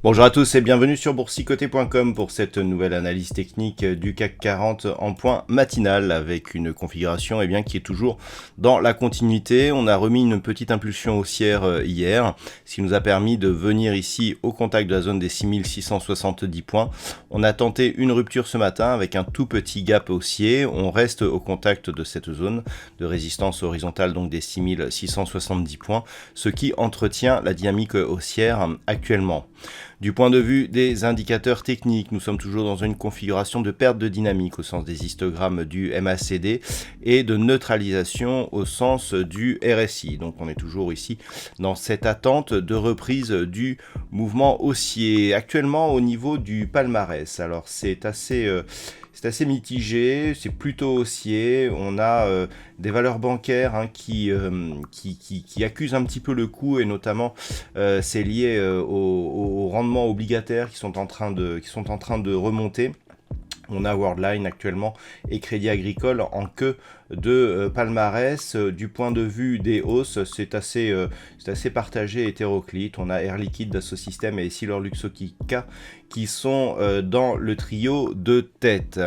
Bonjour à tous et bienvenue sur boursicoté.com pour cette nouvelle analyse technique du CAC 40 en point matinal avec une configuration qui est toujours dans la continuité. On a remis une petite impulsion haussière hier, ce qui nous a permis de venir ici au contact de la zone des 6670 points. On a tenté une rupture ce matin avec un tout petit gap haussier. On reste au contact de cette zone de résistance horizontale, donc des 6670 points, ce qui entretient la dynamique haussière actuellement. Du point de vue des indicateurs techniques, nous sommes toujours dans une configuration de perte de dynamique au sens des histogrammes du MACD et de neutralisation au sens du RSI. Donc on est toujours ici dans cette attente de reprise du mouvement haussier. Actuellement au niveau du palmarès, alors c'est assez mitigé, c'est plutôt haussier. On a des valeurs bancaires qui accusent un petit peu le coup, et notamment c'est lié aux rendements obligataires qui sont en train de remonter. On a Worldline actuellement et Crédit Agricole en queue de palmarès. Du point de vue des hausses, c'est assez partagé et hétéroclite. On a Air Liquide, Dassault Systèmes et Essilor-Luxottica qui sont dans le trio de tête.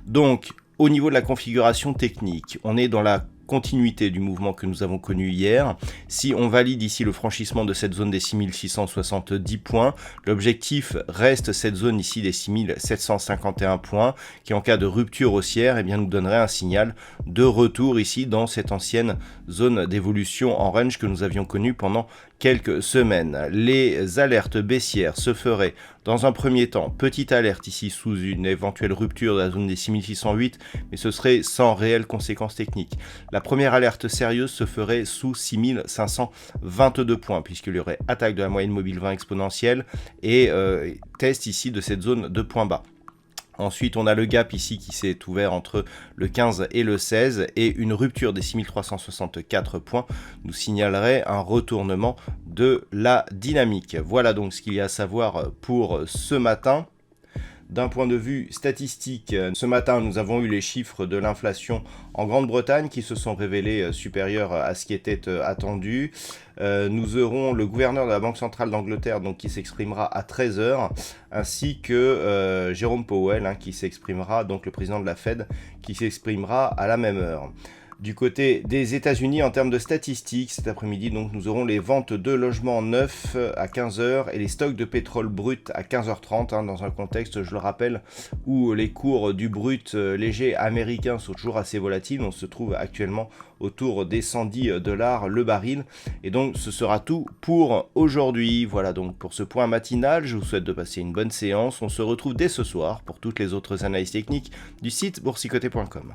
Donc, au niveau de la configuration technique, on est dans la continuité du mouvement que nous avons connu hier. Si on valide ici le franchissement de cette zone des 6670 points, l'objectif reste cette zone ici des 6751 points, qui en cas de rupture haussière, nous donnerait un signal de retour ici dans cette ancienne zone d'évolution en range que nous avions connue pendant quelques semaines. Les alertes baissières se feraient dans un premier temps, petite alerte ici sous une éventuelle rupture de la zone des 6608, mais ce serait sans réelles conséquences techniques. La première alerte sérieuse se ferait sous 6522 points, puisqu'il y aurait attaque de la moyenne mobile 20 exponentielle et test ici de cette zone de points bas. Ensuite, on a le gap ici qui s'est ouvert entre le 15 et le 16 et une rupture des 6364 points nous signalerait un retournement de la dynamique. Voilà donc ce qu'il y a à savoir pour ce matin. D'un point de vue statistique, ce matin, nous avons eu les chiffres de l'inflation en Grande-Bretagne qui se sont révélés supérieurs à ce qui était attendu. Nous aurons le gouverneur de la Banque centrale d'Angleterre qui s'exprimera à 13h, ainsi que Jérôme Powell qui s'exprimera, donc le président de la Fed, qui s'exprimera à la même heure. Du côté des États-Unis, en termes de statistiques, cet après-midi, nous aurons les ventes de logements neufs à 15h et les stocks de pétrole brut à 15h30, dans un contexte, je le rappelle, où les cours du brut léger américain sont toujours assez volatiles. On se trouve actuellement autour des $110 le baril. Et donc, ce sera tout pour aujourd'hui. Voilà donc pour ce point matinal. Je vous souhaite de passer une bonne séance. On se retrouve dès ce soir pour toutes les autres analyses techniques du site boursicoté.com.